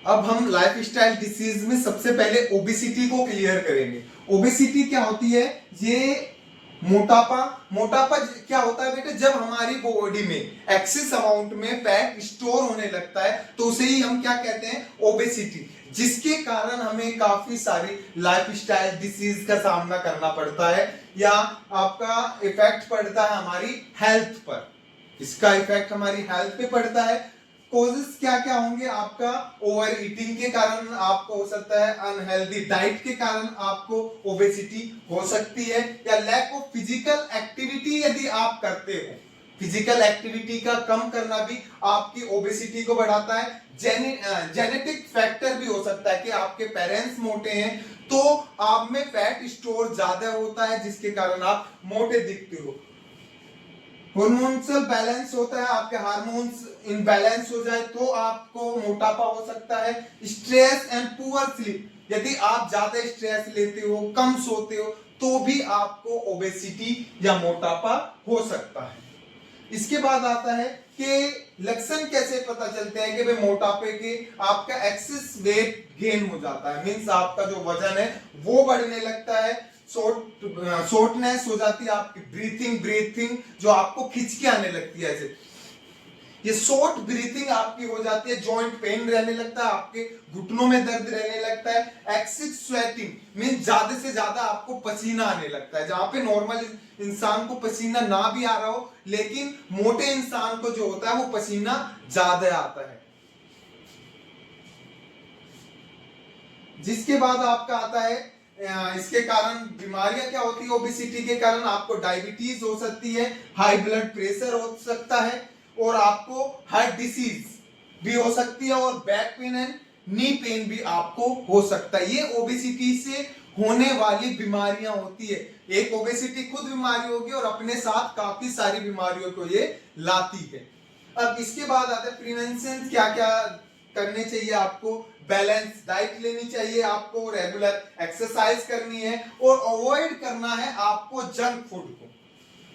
अब हम lifestyle disease में सबसे पहले ओबेसिटी को क्लियर करेंगे। ओबेसिटी क्या होती है? ये मोटापा। मोटापा क्या होता है बेटे? जब हमारी बॉडी में एक्सेस अमाउंट में फैट स्टोर होने लगता है तो उसे ही हम क्या कहते हैं? ओबेसिटी। जिसके कारण हमें काफी सारी लाइफस्टाइल डिसीज का सामना करना पड़ता है या आपका इफेक्ट पड़ता है हमारी हेल्थ पर। इसका इफेक्ट हमारी हेल्थ पे पड़ता है। कॉजेस क्या क्या होंगे? आपका ओवर ईटिंग के कारण आपको हो सकता है, अनहेल्दी डाइट के कारण आपको ओबेसिटी हो सकती है, या लैक ऑफ फिजिकल एक्टिविटी यदि आप करते हो। फिजिकल एक्टिविटी का कम करना भी आपकी ओबेसिटी को बढ़ाता है। जेनेटिक फैक्टर भी हो सकता है कि आपके पेरेंट्स मोटे हैं तो आप में फैट स्टोर ज्यादा होता है जिसके कारण आप मोटे दिखते हो। हार्मोनल बैलेंस होता है, आपके हार्मोन्स इनबैलेंस हो जाए तो आपको मोटापा हो सकता है। स्ट्रेस एंड पुअर स्लीप, यदि आप ज्यादा स्ट्रेस लेते हो, कम सोते हो तो भी आपको ओबेसिटी या मोटापा हो सकता है। इसके बाद आता है कि लक्षण कैसे पता चलते हैं कि भाई मोटापे के? आपका एक्सेस वेट गेन हो जाता है, मींस आपका जो वजन है वो बढ़ने लगता है। शॉर्टनेस हो जाती है आपकी ब्रीथिंग जो आपको खिंचके आने लगती है ऐसे, ये शॉर्ट ब्रीथिंग आपकी हो जाती है। जॉइंट पेन रहने लगता है, आपके घुटनों में दर्द रहने लगता है। एक्सेस स्वेटिंग मींस ज्यादा से ज्यादा आपको पसीना आने लगता है। जहां पे नॉर्मल इंसान को पसीना ना भी आ रहा हो लेकिन मोटे इंसान को जो होता है वो पसीना ज्यादा आता है। जिसके बाद आपका आता है इसके कारण बीमारियां क्या होती है? ओबेसिटी के कारण आपको डायबिटीज हो सकती है, हाई ब्लड प्रेशर हो सकता है, और आपको हार्ट डिसीज भी हो सकती है, और back pain and knee pain भी आपको हो सकता है। ये ओबेसिटी से होने वाली बीमारियां होती है। एक ओबेसिटी खुद बीमारी होगी और अपने साथ काफी सारी बीमारियों को ये लाती है। अब इसके बाद आता है प्रिवेंशन। क्या क्या करने चाहिए आपको? बैलेंस डाइट लेनी चाहिए आपको, रेगुलर एक्सरसाइज करनी है, और अवॉइड करना है आपको जंक फूड को।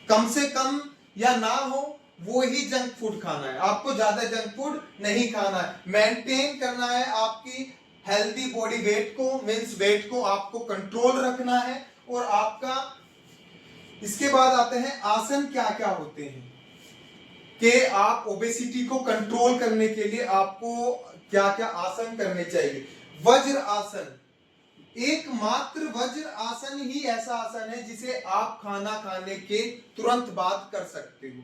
कम से कम या ना हो वो ही जंक फूड खाना है, आपको ज्यादा जंक फूड नहीं खाना है। मेंटेन करना है आपकी हेल्दी बॉडी वेट को, मींस वेट को आपको कंट्रोल रखना है। और आपका इसके बाद आते हैं आसन क्या क्या होते हैं कि आप ओबेसिटी को कंट्रोल करने के लिए आपको क्या क्या आसन करने चाहिए। वज्र आसन, एकमात्र वज्र आसन ही ऐसा आसन है जिसे आप खाना खाने के तुरंत बाद कर सकते हो।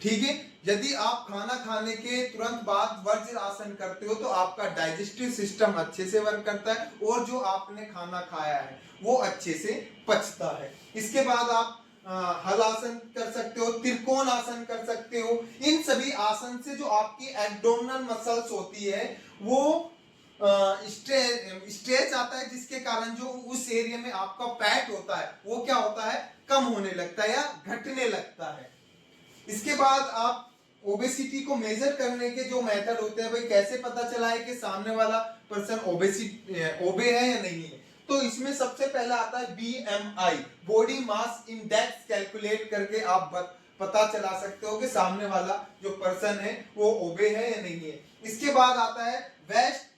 ठीक है, यदि आप खाना खाने के तुरंत बाद वज्र आसन करते हो तो आपका डाइजेस्टिव सिस्टम अच्छे से वर्क करता है और जो आपने खाना खाया है वो अच्छे से पचता है। इसके बाद आप हल आसन कर सकते हो, त्रिकोण आसन कर सकते हो। इन सभी आसन से जो आपकी एब्डोमिनल मसल्स होती है वो स्ट्रेच आता है, जिसके कारण जो उस एरिया में आपका फैट होता है वो क्या होता है? कम होने लगता है या घटने लगता है। इसके बाद आप ओबेसिटी को मेजर करने के जो मेथड होते हैं, भाई कैसे पता चला है कि सामने वाला पर्सन ओबे है या नहीं है? तो इसमें सबसे पहला आता है BMI, body mass index calculate करके आप पता चला सकते हो कि सामने वाला जो पर्सन है वो ओबे है या नहीं है। इसके बाद आता है वेस्ट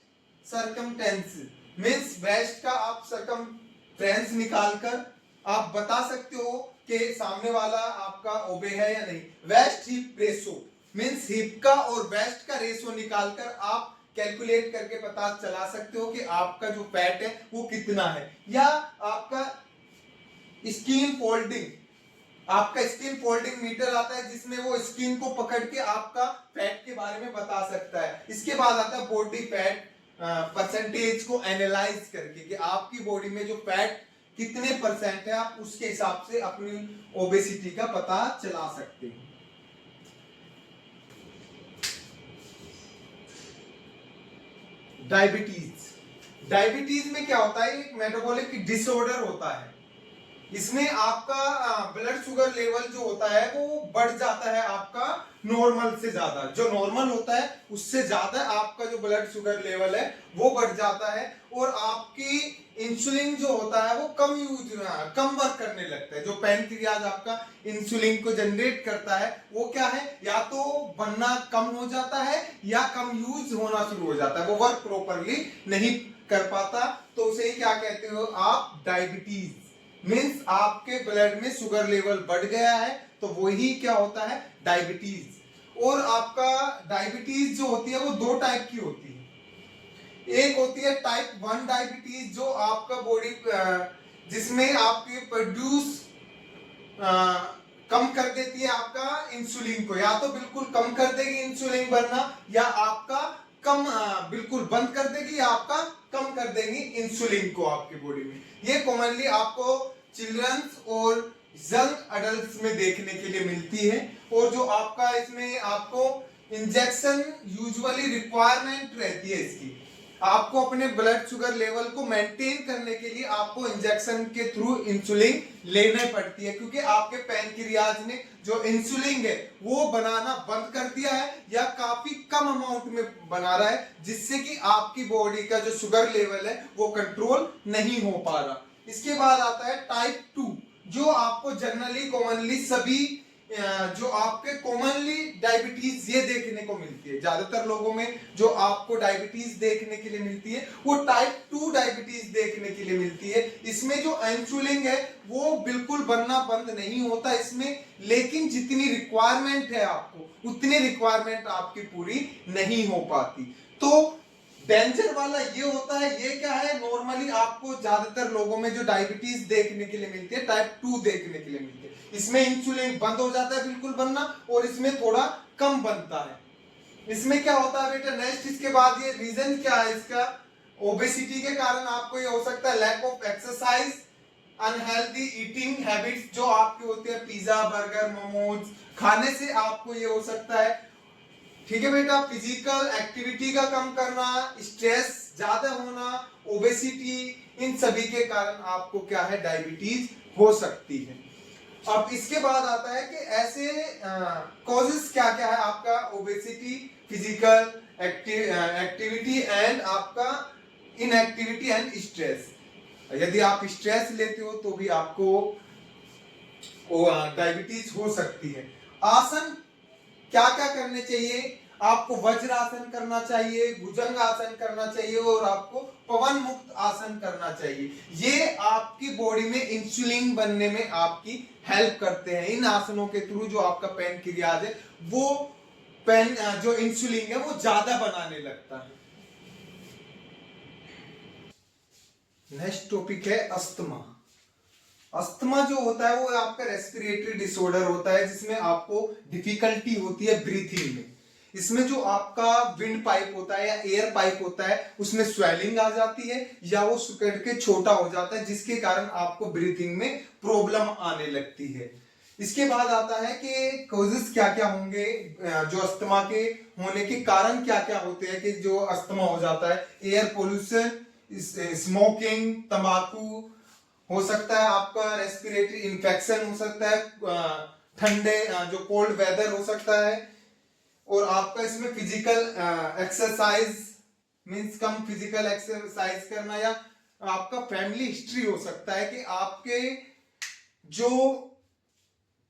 सरकमटेंस, मींस वेस्ट का आप सरकमफ्रेंस निकालकर आप बता सकते हो कि सामने वाला आपका ओबे है या नहीं। Waist hip ratio, means hip का और वेस्ट का रेशो निकालकर आप कैलकुलेट करके पता चला सकते हो कि आपका जो फैट है वो कितना है। या आपका स्किन फोल्डिंग, आपका स्किन फोल्डिंग मीटर आता है जिसमें वो स्किन को पकड़ के आपका फैट के बारे में बता सकता है। इसके बाद आता है बॉडी फैट परसेंटेज को एनालाइज करके कि आपकी बॉडी में जो फैट कितने परसेंट है, आप उसके हिसाब से अपनी ओबेसिटी का पता चला सकते हैं। डायबिटीज, डायबिटीज में क्या होता है? एक मेटाबॉलिक डिसऑर्डर होता है। इसमें आपका ब्लड शुगर लेवल जो होता है वो बढ़ जाता है आपका नॉर्मल से ज्यादा, जो नॉर्मल होता है उससे ज्यादा आपका जो ब्लड शुगर लेवल है वो बढ़ जाता है, और आपकी इंसुलिन जो होता है वो कम वर्क करने लगता है। जो पैनक्रियाज आपका इंसुलिन को जनरेट करता है वो क्या है, या तो बनना कम हो जाता है या कम यूज होना शुरू हो जाता है, वो वर्क प्रॉपरली नहीं कर पाता। तो उसे क्या कहते हो आप, डायबिटीज। मींस आपके ब्लड में शुगर लेवल बढ़ गया है तो वही क्या होता है, डायबिटीज। और आपका डायबिटीज जो होती है वो दो टाइप की होती है। एक होती है टाइप 1 डायबिटीज, जो आपका बॉडी जिसमें आपकी प्रोड्यूस कम कर देती है आपका इंसुलिन को, या तो बिल्कुल कम कर देगी इंसुलिन बनना, या आपका कम बिल्कुल बंद कर देगी, या आपका कम कर देगी इंसुलिन को आपकी बॉडी में। ये कॉमनली आपको चिल्ड्रंस और यंग अडल्ट्स में देखने के लिए मिलती है। और जो आपका इसमें आपको इंजेक्शन यूजुअली रिक्वायरमेंट रहती है इसकी, आपको अपने ब्लड शुगर लेवल को मेंटेन करने के लिए आपको इंजेक्शन के थ्रू इंसुलिन लेना पड़ती है, क्योंकि आपके पैनक्रियाज ने जो इंसुलिन है वो बनाना बंद कर दिया है या काफी कम अमाउंट में बना रहा है, जिससे कि आपकी बॉडी का जो शुगर लेवल है वो कंट्रोल नहीं हो पा रहा। इसके बाद आता है टाइप 2, जो आपको जनरली कॉमनली सभी जो आपके कॉमनली डायबिटीज ये देखने को मिलती है, ज्यादातर लोगों में जो आपको डायबिटीज देखने के लिए मिलती है वो टाइप 2 डायबिटीज देखने के लिए मिलती है। इसमें जो इंसुलिन है वो बिल्कुल बनना बंद नहीं होता इसमें, लेकिन जितनी रिक्वायरमेंट है आपको उतनी रिक्वायरमेंट आपकी पूरी नहीं हो पाती। तो डेंजर वाला ये होता है, ये क्या है, नॉर्मली आपको ज्यादातर लोगों में जो डायबिटीज देखने के लिए मिलती है टाइप 2 देखने के लिए मिलती है। इसमें इंसुलिन बंद हो जाता है बिल्कुल बनना, और इसमें थोड़ा कम बनता है। इसमें क्या होता है बेटा नेक्स्ट, इसके बाद ये रीजन क्या है इसका, ओबेसिटी के कारण आपको ये हो सकता है, lack of exercise, unhealthy eating habits जो आपकी होती है, पिज्जा बर्गर मोमोज खाने से आपको ये हो सकता है। ठीक है बेटा, फिजिकल एक्टिविटी का कम करना, स्ट्रेस ज्यादा होना, ओबेसिटी, इन सभी के कारण आपको क्या है, डायबिटीज हो सकती है। अब इसके बाद आता है कि ऐसे कॉजेस क्या क्या है आपका ओबेसिटी, फिजिकल एक्टिविटी एंड आपका इनएक्टिविटी एंड स्ट्रेस। यदि आप स्ट्रेस लेते हो तो भी आपको डायबिटीज हो सकती है। आसन क्या क्या करने चाहिए आपको, वज्रासन करना चाहिए, भुजंग आसन करना चाहिए, और आपको पवन मुक्त आसन करना चाहिए। ये आपकी बॉडी में इंसुलिन बनने में आपकी हेल्प करते हैं। इन आसनों के थ्रू जो आपका पैनक्रियाज है वो जो इंसुलिन है वो ज्यादा बनाने लगता है। नेक्स्ट टॉपिक है अस्थमा। अस्थमा जो होता है वो आपका रेस्पिरेटरी डिसऑर्डर होता है, जिसमें आपको डिफिकल्टी होती है ब्रीथिंग में। इसमें जो आपका विंड पाइप होता है या एयर पाइप होता है उसमें स्वेलिंग आ जाती है, या वो सिकुड़ के छोटा हो जाता है, जिसके कारण आपको ब्रीथिंग में प्रॉब्लम आने लगती है। इसके बाद आता है कि कॉजेस क्या क्या होंगे, जो अस्थमा के होने के कारण क्या क्या होते हैं कि जो अस्थमा हो जाता है। एयर पोल्यूशन, स्मोकिंग, तंबाकू हो सकता है, आपका रेस्पिरेटरी इन्फेक्शन हो सकता है, ठंडे जो कोल्ड वेदर हो सकता है, और आपका इसमें फिजिकल एक्सरसाइज मींस कम फिजिकल एक्सरसाइज करना, या आपका फैमिली हिस्ट्री हो सकता है कि आपके जो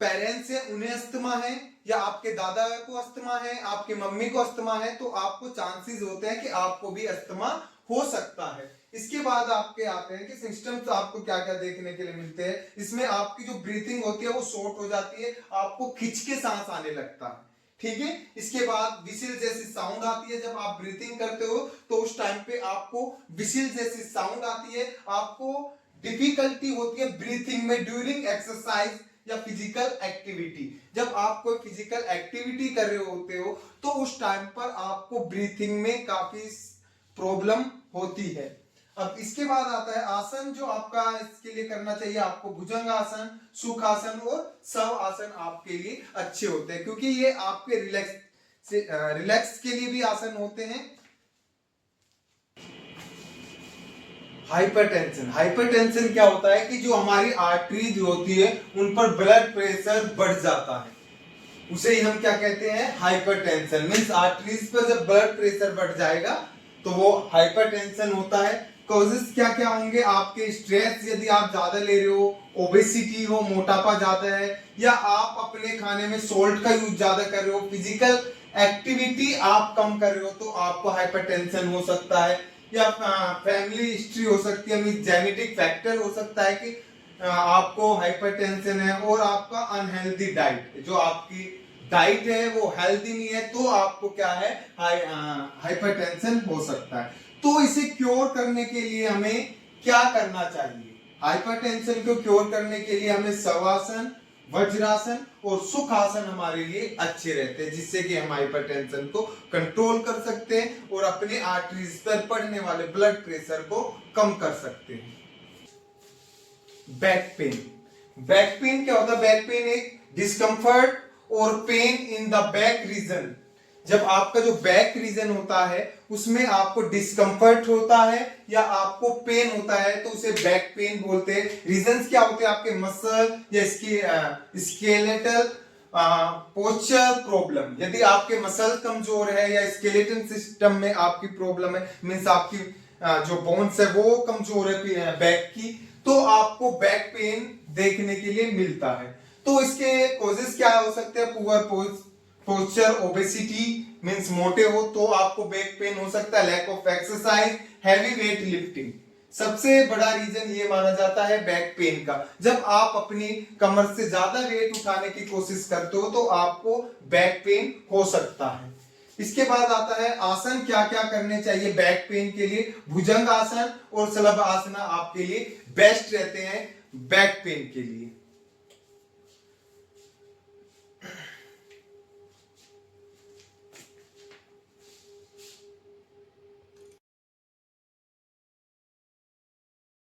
पेरेंट्स हैं उन्हें अस्थमा है, या आपके दादा को अस्थमा है, आपकी मम्मी को अस्थमा है, तो आपको चांसेस होते हैं कि आपको भी अस्थमा हो सकता है। इसके बाद आपके आते हैं कि सिस्टम्स आपको क्या क्या देखने के लिए मिलते हैं। इसमें आपकी जो ब्रीथिंग होती है वो शॉर्ट हो जाती है, आपको खिंच के सांस आने लगता है। ठीक है, इसके बाद विसिल जैसी साउंड आती है, जब आप ब्रीथिंग करते हो तो उस टाइम पे आपको विसिल जैसी साउंड आती है, आपको डिफिकल्टी होती है ब्रीथिंग में ड्यूरिंग एक्सरसाइज या फिजिकल एक्टिविटी। जब आप कोई फिजिकल एक्टिविटी कर रहे होते हो तो उस टाइम पर आपको ब्रीथिंग में काफी प्रॉब्लम होती है। अब इसके बाद आता है आसन, जो आपका इसके लिए करना चाहिए आपको भुजंग आसन, सुखासन और शव आसन आपके लिए अच्छे होते हैं, क्योंकि ये आपके रिलैक्स के लिए भी आसन होते हैं। हाइपरटेंशन, हाइपरटेंशन क्या होता है कि जो हमारी आर्टरीज होती है उन पर ब्लड प्रेशर बढ़ जाता है, उसे ही हम क्या कहते हैं, हाइपरटेंशन। मींस आर्टरीज पर जब ब्लड प्रेशर बढ़ जाएगा तो वो हाइपरटेंशन होता है। कॉजेस क्या क्या होंगे आपके, स्ट्रेस यदि आप ज्यादा ले रहे हो, ओबेसिटी हो, मोटापा ज्यादा है, या आप अपने खाने में सोल्ट का यूज ज्यादा कर रहे हो, फिजिकल एक्टिविटी आप कम कर रहे हो तो आपको हाइपरटेंशन हो सकता है, या फैमिली हिस्ट्री हो सकती है, मींस जेनेटिक फैक्टर हो सकता है कि आपको हाइपरटेंशन है, और आपका अनहेल्दी डाइट, जो आपकी डाइट है वो हेल्दी नहीं है तो आपको क्या है, हाइपरटेंशन हो सकता है। तो इसे क्योर करने के लिए हमें क्या करना चाहिए, हाइपरटेंशन को क्योर करने के लिए हमें शवासन, वज्रासन और सुखासन हमारे लिए अच्छे रहते हैं, जिससे कि हम हाइपरटेंशन को कंट्रोल कर सकते हैं और अपने आर्टरीज पर पड़ने वाले ब्लड प्रेशर को कम कर सकते हैं। बैक पेन, बैक पेन क्या होता है, बैक पेन एक डिस्कंफर्ट और pain in the back region. जब आपका जो बैक रीजन होता है उसमें आपको डिस्कंफर्ट होता है या आपको पेन होता है तो उसे बैक पेन बोलते हैं। रीजंस क्या होते हैं, आपके मसल या इसकी स्केलेटल पोस्चर प्रॉब्लम, यदि आपके मसल कमजोर है या स्केलेटन सिस्टम में आपकी प्रॉब्लम है, मींस आपकी जो बोन्स है वो कमजोर है बैक की, तो आपको बैक पेन देखने के लिए मिलता है। तो इसके कॉजेस क्या हो सकते हैं, पुअर पोस्चर, ओबेसिटी मींस मोटे हो तो आपको बैक पेन हो सकता है, lack of exercise, heavy weight lifting, सबसे बड़ा रीजन ये माना जाता है बैक पेन का। जब आप अपनी कमर से ज्यादा वेट उठाने की कोशिश करते हो तो आपको बैक पेन हो सकता है। इसके बाद आता है आसन क्या क्या करने चाहिए बैक पेन के लिए। भुजंग आसन और शलभ आसन आपके लिए बेस्ट रहते हैं बैक पेन के लिए।